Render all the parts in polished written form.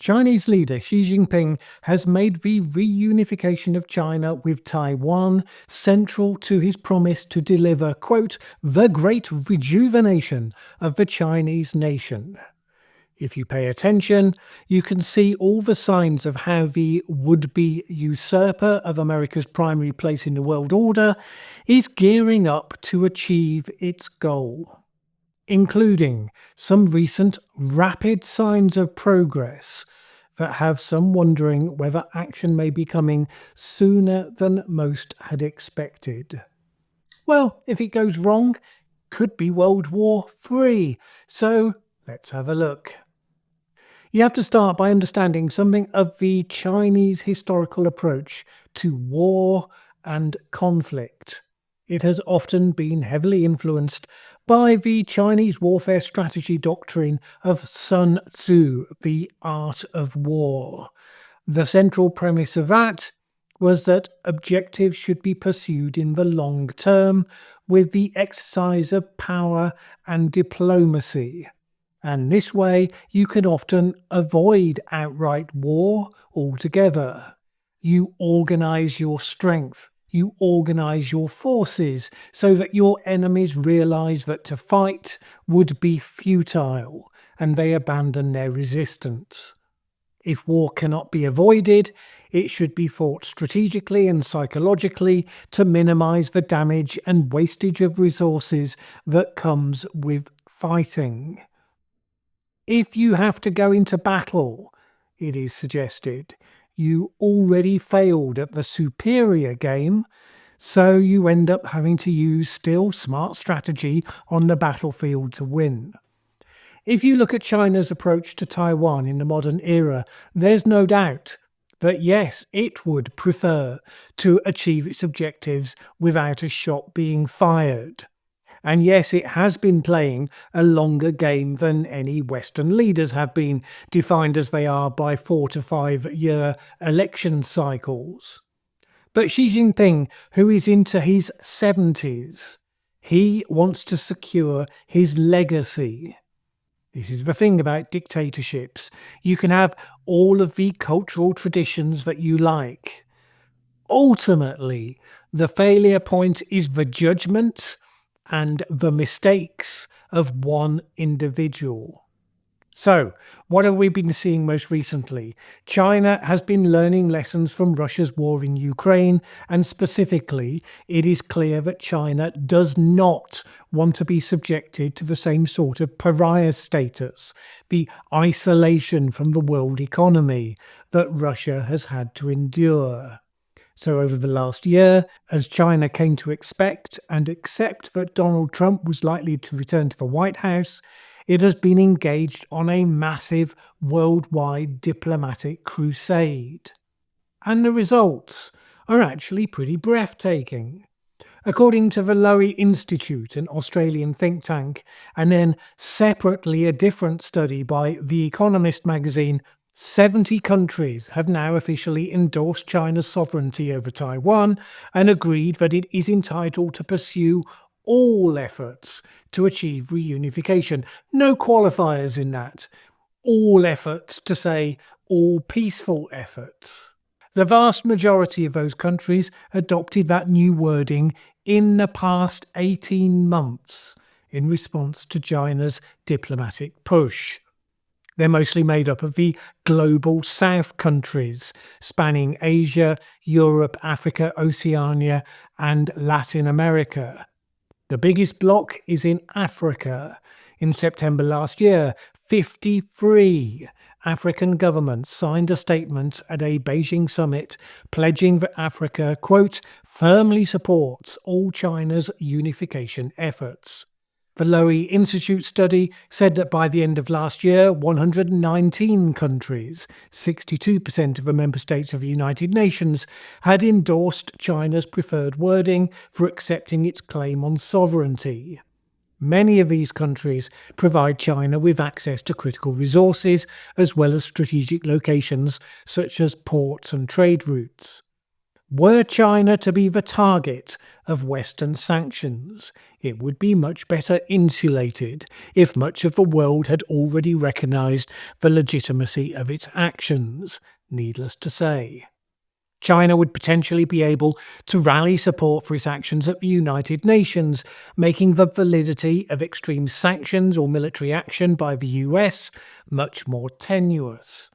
Chinese leader Xi Jinping has made the reunification of China with Taiwan central to his promise to deliver, quote, the great rejuvenation of the Chinese nation. If you pay attention, you can see all the signs of how the would-be usurper of America's primary place in the world order is gearing up to achieve its goal, including some recent rapid signs of progress that have some wondering whether action may be coming sooner than most had expected. Well, if it goes wrong, could be World War III. So let's have a look. You have to start by understanding something of the Chinese historical approach to war and conflict. It has often been heavily influenced by the Chinese warfare strategy doctrine of Sun Tzu, the art of war. The central premise of that was that objectives should be pursued in the long term with the exercise of power and diplomacy. And this way, you can often avoid outright war altogether. You organize your strength, you organize your forces so that your enemies realize that to fight would be futile and they abandon their resistance. If war cannot be avoided, it should be fought strategically and psychologically to minimize the damage and wastage of resources that comes with fighting. If you have to go into battle, it is suggested, you already failed at the superior game, so you end up having to use still smart strategy on the battlefield to win. If you look at China's approach to Taiwan in the modern era, there's no doubt that yes, it would prefer to achieve its objectives without a shot being fired. And yes, it has been playing a longer game than any Western leaders have been, defined as they are by 4 to 5 year election cycles. But Xi Jinping, who is into his 70s, he wants to secure his legacy. This is the thing about dictatorships. You can have all of the cultural traditions that you like. Ultimately, the failure point is the judgment and the mistakes of one individual. So, what have we been seeing most recently? China has been learning lessons from Russia's war in Ukraine, and specifically, it is clear that China does not want to be subjected to the same sort of pariah status, the isolation from the world economy that Russia has had to endure. So over the last year, as China came to expect and accept that Donald Trump was likely to return to the White House, it has been engaged on a massive worldwide diplomatic crusade. And the results are actually pretty breathtaking. According to the Lowy Institute, an Australian think tank, and then separately a different study by The Economist magazine, 70 countries have now officially endorsed China's sovereignty over Taiwan and agreed that it is entitled to pursue all efforts to achieve reunification. No qualifiers in that. All efforts to say all peaceful efforts. The vast majority of those countries adopted that new wording in the past 18 months in response to China's diplomatic push. They're mostly made up of the global South countries, spanning Asia, Europe, Africa, Oceania, and Latin America. The biggest bloc is in Africa. In September last year, 53 African governments signed a statement at a Beijing summit pledging that Africa, quote, firmly supports all China's unification efforts. The Lowy Institute study said that by the end of last year, 119 countries, 62% of the member states of the United Nations, had endorsed China's preferred wording for accepting its claim on sovereignty. Many of these countries provide China with access to critical resources, as well as strategic locations such as ports and trade routes. Were China to be the target of Western sanctions, it would be much better insulated if much of the world had already recognized the legitimacy of its actions, needless to say. China would potentially be able to rally support for its actions at the United Nations, making the validity of extreme sanctions or military action by the US much more tenuous.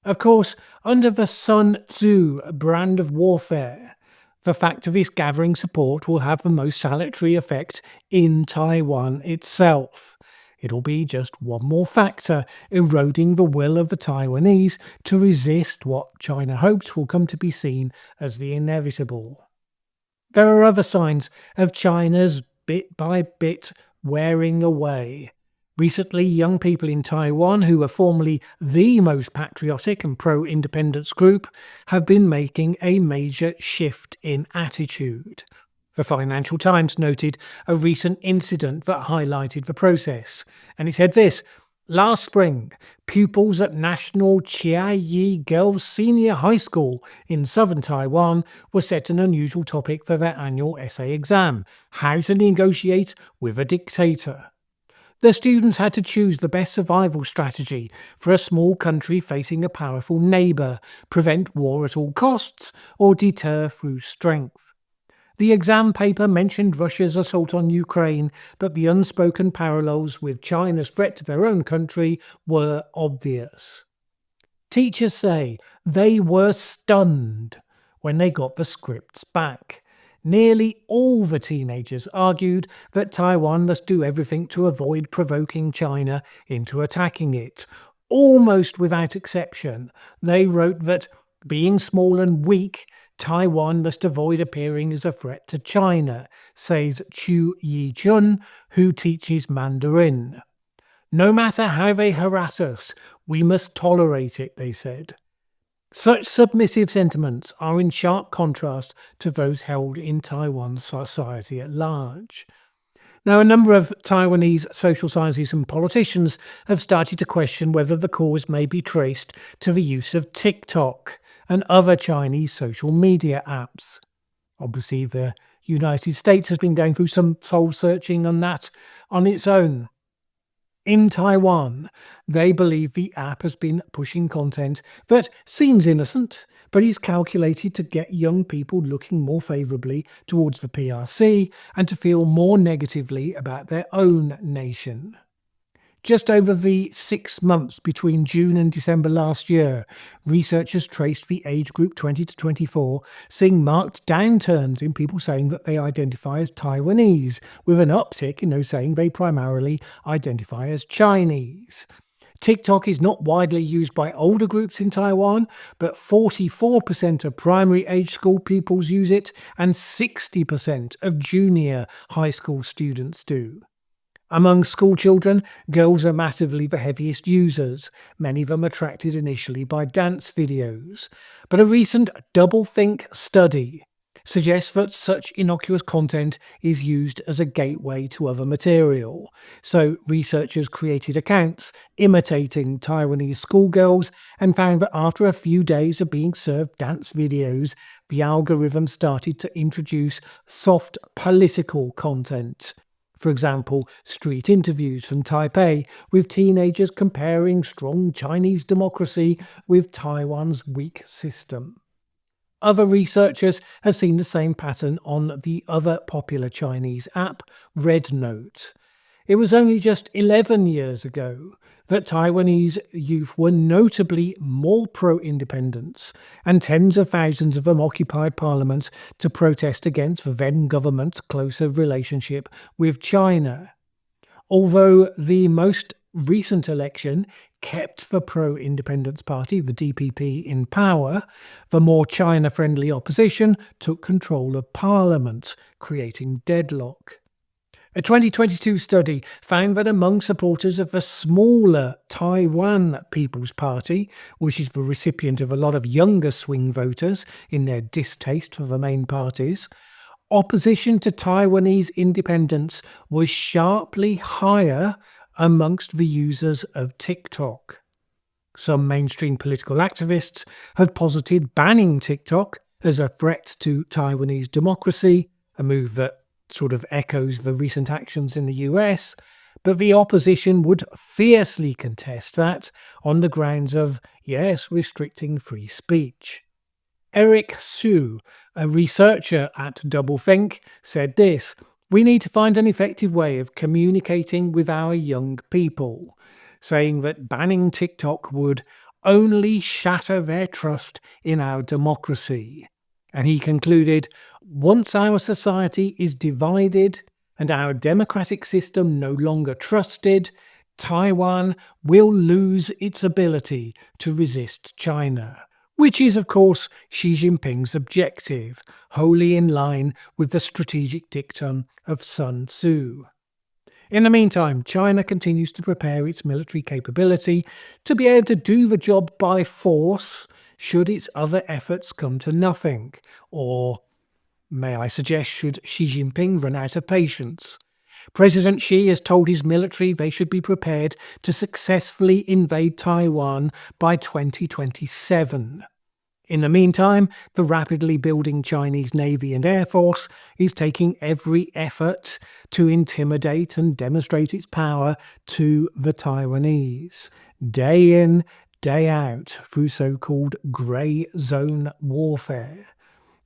Of course, under the Sun Tzu brand of warfare, the fact of its gathering support will have the most salutary effect in Taiwan itself. It'll be just one more factor eroding the will of the Taiwanese to resist what China hopes will come to be seen as the inevitable. There are other signs of China's bit by bit wearing away. Recently, young people in Taiwan, who were formerly the most patriotic and pro independence group, have been making a major shift in attitude. The Financial Times noted a recent incident that highlighted the process, and it said this: last spring, pupils at National Chiayi Girls Senior High School in southern Taiwan were set an unusual topic for their annual essay exam: how to negotiate with a dictator. The students had to choose the best survival strategy for a small country facing a powerful neighbour, prevent war at all costs, or deter through strength. The exam paper mentioned Russia's assault on Ukraine, but the unspoken parallels with China's threat to their own country were obvious. Teachers say they were stunned when they got the scripts back. Nearly all the teenagers argued that Taiwan must do everything to avoid provoking China into attacking it. Almost without exception, they wrote that, being small and weak, Taiwan must avoid appearing as a threat to China, says Chu Yi-chun, who teaches Mandarin. No matter how they harass us, we must tolerate it, they said. Such submissive sentiments are in sharp contrast to those held in Taiwan's society at large. Now, a number of Taiwanese social scientists and politicians have started to question whether the cause may be traced to the use of TikTok and other Chinese social media apps. Obviously, the United States has been going through some soul searching on that on its own. In Taiwan, they believe the app has been pushing content that seems innocent, but is calculated to get young people looking more favourably towards the PRC and to feel more negatively about their own nation. Just over the 6 months between June and December last year, researchers traced the age group 20 to 24, seeing marked downturns in people saying that they identify as Taiwanese, with an uptick in those saying they primarily identify as Chinese. TikTok is not widely used by older groups in Taiwan, but 44% of primary age school pupils use it, and 60% of junior high school students do. Among school children, girls are massively the heaviest users, many of them attracted initially by dance videos. But a recent doublethink study suggests that such innocuous content is used as a gateway to other material. So researchers created accounts imitating Taiwanese schoolgirls and found that after a few days of being served dance videos, the algorithm started to introduce soft political content. For example, street interviews from Taipei with teenagers comparing strong Chinese democracy with Taiwan's weak system. Other researchers have seen the same pattern on the other popular Chinese app, Red Note. It was only just 11 years ago that Taiwanese youth were notably more pro-independence, and tens of thousands of them occupied parliaments to protest against the then government's closer relationship with China. Although the most recent election kept the pro-independence party, the DPP, in power, the more China-friendly opposition took control of parliament, creating deadlock. A 2022 study found that among supporters of the smaller Taiwan People's Party, which is the recipient of a lot of younger swing voters in their distaste for the main parties, opposition to Taiwanese independence was sharply higher amongst the users of TikTok. Some mainstream political activists have posited banning TikTok as a threat to Taiwanese democracy, a move that sort of echoes the recent actions in the US, but the opposition would fiercely contest that on the grounds of, yes, restricting free speech. Eric Su, a researcher at Doublethink, said this: "We need to find an effective way of communicating with our young people," saying that banning TikTok would only shatter their trust in our democracy. And he concluded, "Once our society is divided and our democratic system no longer trusted, Taiwan will lose its ability to resist China." Which is, of course, Xi Jinping's objective, wholly in line with the strategic dictum of Sun Tzu. In the meantime, China continues to prepare its military capability to be able to do the job by force should its other efforts come to nothing, or, may I suggest, should Xi Jinping run out of patience. President Xi has told his military they should be prepared to successfully invade Taiwan by 2027. In the meantime, the rapidly building Chinese Navy and Air Force is taking every effort to intimidate and demonstrate its power to the Taiwanese, day in, day out, through so-called grey zone warfare.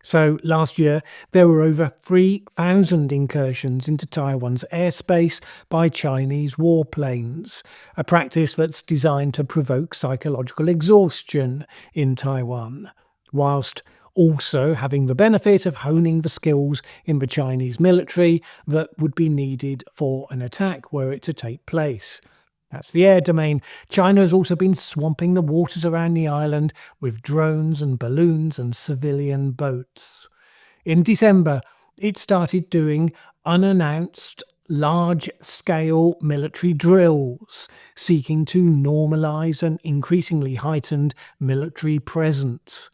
So last year, there were over 3,000 incursions into Taiwan's airspace by Chinese warplanes, a practice that's designed to provoke psychological exhaustion in Taiwan, whilst also having the benefit of honing the skills in the Chinese military that would be needed for an attack were it to take place. That's the air domain. China has also been swamping the waters around the island with drones and balloons and civilian boats. In December, it started doing unannounced, large-scale military drills, seeking to normalise an increasingly heightened military presence.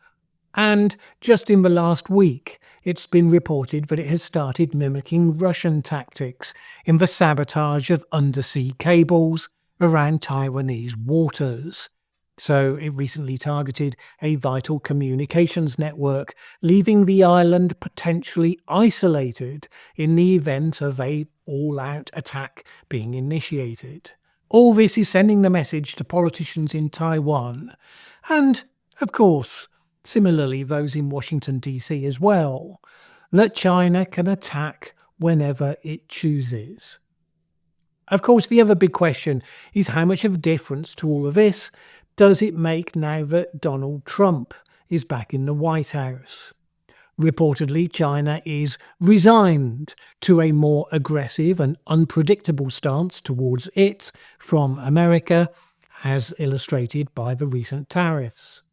And just in the last week, it's been reported that it has started mimicking Russian tactics in the sabotage of undersea cables around Taiwanese waters. So it recently targeted a vital communications network, leaving the island potentially isolated in the event of a all-out attack being initiated. All this is sending the message to politicians in Taiwan, and, of course, similarly those in Washington DC as well, that China can attack whenever it chooses. Of course, the other big question is how much of a difference to all of this does it make now that Donald Trump is back in the White House? Reportedly, China is resigned to a more aggressive and unpredictable stance towards it from America, as illustrated by the recent tariffs.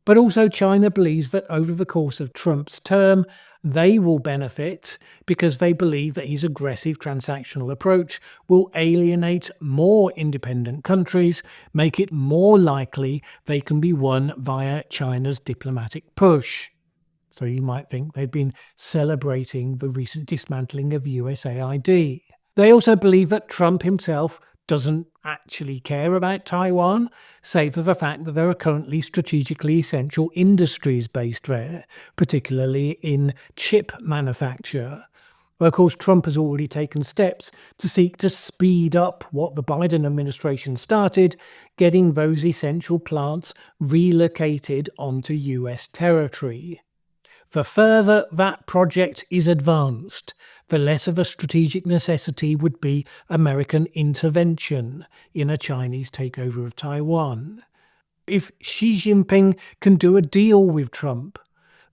But also China believes that over the course of Trump's term, they will benefit because they believe that his aggressive transactional approach will alienate more independent countries, make it more likely they can be won via China's diplomatic push. So you might think they've been celebrating the recent dismantling of USAID. They also believe that Trump himself doesn't actually care about Taiwan, save for the fact that there are currently strategically essential industries based there, particularly in chip manufacture. Well, of course, Trump has already taken steps to seek to speed up what the Biden administration started, getting those essential plants relocated onto US territory. The further that project is advanced, the less of a strategic necessity would be American intervention in a Chinese takeover of Taiwan. If Xi Jinping can do a deal with Trump,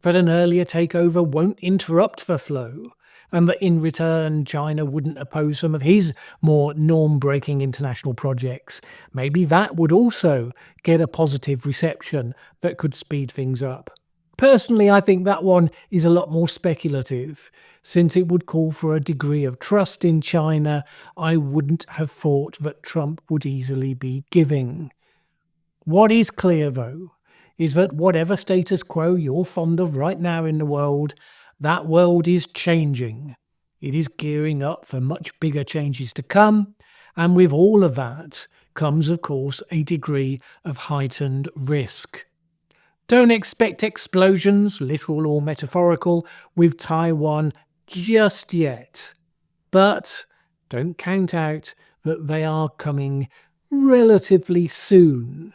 that an earlier takeover won't interrupt the flow, and that in return China wouldn't oppose some of his more norm-breaking international projects, maybe that would also get a positive reception that could speed things up. Personally, I think that one is a lot more speculative, since it would call for a degree of trust in China I wouldn't have thought that Trump would easily be giving. What is clear, though, is that whatever status quo you're fond of right now in the world, that world is changing. It is gearing up for much bigger changes to come, and with all of that comes, of course, a degree of heightened risk. Don't expect explosions, literal or metaphorical, with Taiwan just yet. But don't count out that they are coming relatively soon.